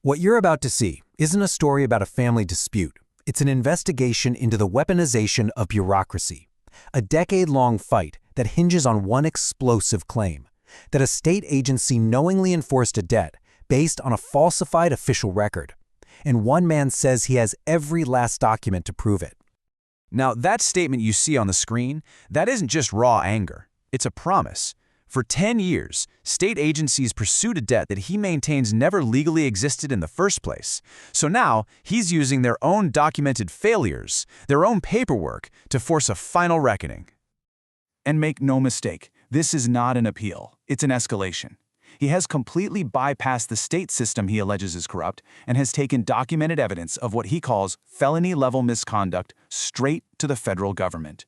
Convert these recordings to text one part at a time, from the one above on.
What you're about to see isn't a story about a family dispute. It's an investigation into the weaponization of bureaucracy, a decade-long fight that hinges on one explosive claim, that a state agency knowingly enforced a debt based on a falsified official record. And one man says he has every last document to prove it. Now, that statement you see on the screen, that isn't just raw anger. It's a promise. For 10 years, state agencies pursued a debt that he maintains never legally existed in the first place. So now, he's using their own documented failures, their own paperwork, to force a final reckoning. And make no mistake, this is not an appeal. It's an escalation. He has completely bypassed the state system he alleges is corrupt and has taken documented evidence of what he calls felony-level misconduct straight to the federal government.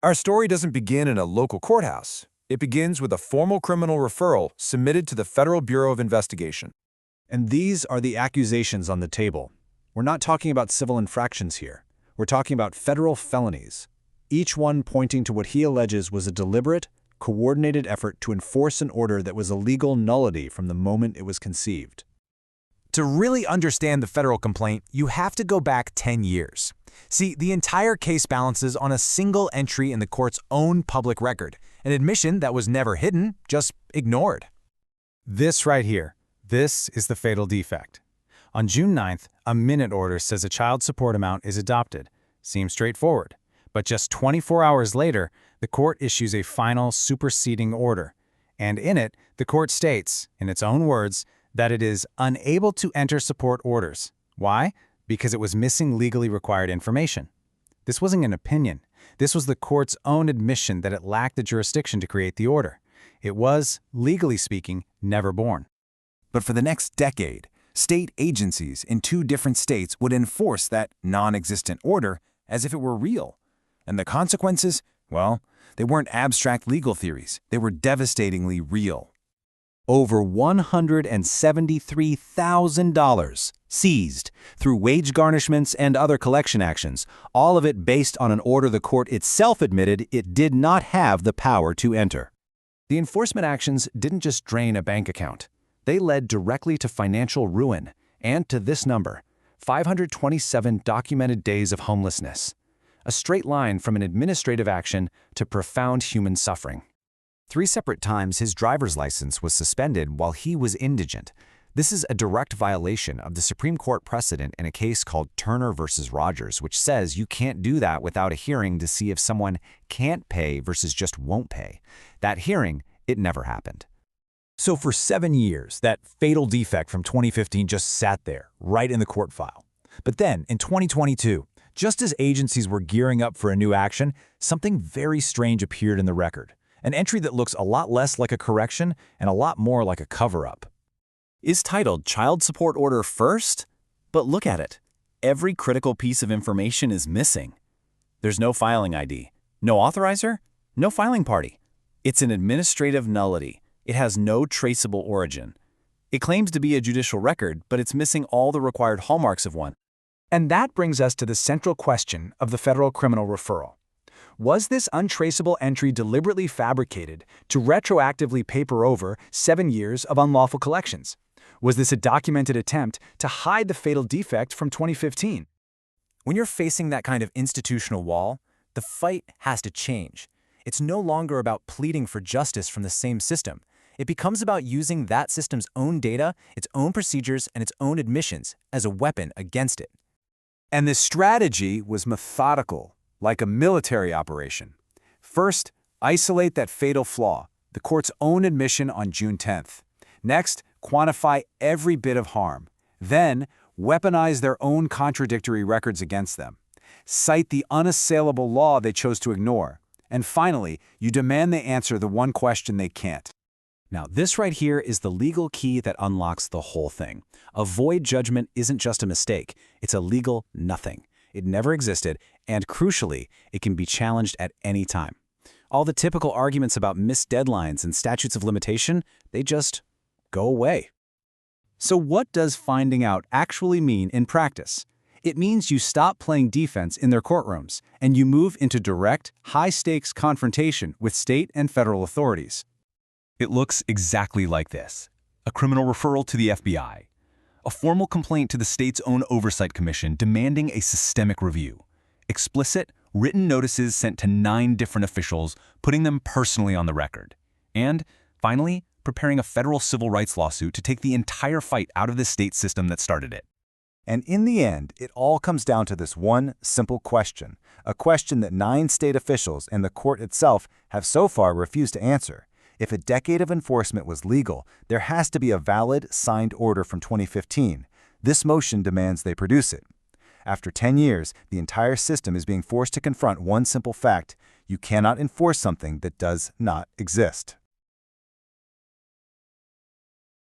Our story doesn't begin in a local courthouse. It begins with a formal criminal referral submitted to the Federal Bureau of Investigation. And these are the accusations on the table. We're not talking about civil infractions here. We're talking about federal felonies, each one pointing to what he alleges was a deliberate, coordinated effort to enforce an order that was a legal nullity from the moment it was conceived. To really understand the federal complaint, you have to go back 10 years. See, the entire case balances on a single entry in the court's own public record, an admission that was never hidden, just ignored. This right here, this is the fatal defect. On June 9th, a minute order says a child support amount is adopted. Seems straightforward. But just 24 hours later, the court issues a final superseding order. And in it, the court states, in its own words, that it is unable to enter support orders. Why? Because it was missing legally required information. This wasn't an opinion. This was the court's own admission that it lacked the jurisdiction to create the order. It was, legally speaking, never born. But for the next decade, state agencies in 2 different states would enforce that non-existent order as if it were real. And the consequences? Well, they weren't abstract legal theories. They were devastatingly real. Over $173,000 seized through wage garnishments and other collection actions, all of it based on an order the court itself admitted it did not have the power to enter. The enforcement actions didn't just drain a bank account. They led directly to financial ruin and to this number, 527 documented days of homelessness. A straight line from an administrative action to profound human suffering. 3 separate times his driver's license was suspended while he was indigent. This is a direct violation of the Supreme Court precedent in a case called Turner versus Rogers, which says you can't do that without a hearing to see if someone can't pay versus just won't pay. That hearing, it never happened. So for 7 years, that fatal defect from 2015 just sat there, right in the court file. But then, in 2022, just as agencies were gearing up for a new action, something very strange appeared in the record. An entry that looks a lot less like a correction and a lot more like a cover-up. Is titled Child Support Order First? But look at it. Every critical piece of information is missing. There's no filing ID, no authorizer, no filing party. It's an administrative nullity. It has no traceable origin. It claims to be a judicial record, but it's missing all the required hallmarks of one. And that brings us to the central question of the federal criminal referral. Was this untraceable entry deliberately fabricated to retroactively paper over 7 years of unlawful collections? Was this a documented attempt to hide the fatal defect from 2015? When you're facing that kind of institutional wall, the fight has to change. It's no longer about pleading for justice from the same system. It becomes about using that system's own data, its own procedures, and its own admissions as a weapon against it. And the strategy was methodical, like a military operation. First, isolate that fatal flaw, the court's own admission on June 10th. Next, quantify every bit of harm. Then, weaponize their own contradictory records against them. Cite the unassailable law they chose to ignore. And finally, you demand they answer the one question they can't. Now, this right here is the legal key that unlocks the whole thing. A void judgment isn't just a mistake. It's a legal nothing. It never existed, and crucially, it can be challenged at any time. All the typical arguments about missed deadlines and statutes of limitation, they just go away. So what does finding out actually mean in practice? It means you stop playing defense in their courtrooms, and you move into direct, high-stakes confrontation with state and federal authorities. It looks exactly like this. A criminal referral to the FBI. a formal complaint to the state's own oversight commission demanding a systemic review. Explicit, written notices sent to 9 different officials, putting them personally on the record. And, finally, preparing a federal civil rights lawsuit to take the entire fight out of the state system that started it. And in the end, it all comes down to this one simple question, a question that 9 state officials and the court itself have so far refused to answer. If a decade of enforcement was legal, there has to be a valid, signed order from 2015. This motion demands they produce it. After 10 years, the entire system is being forced to confront one simple fact: you cannot enforce something that does not exist.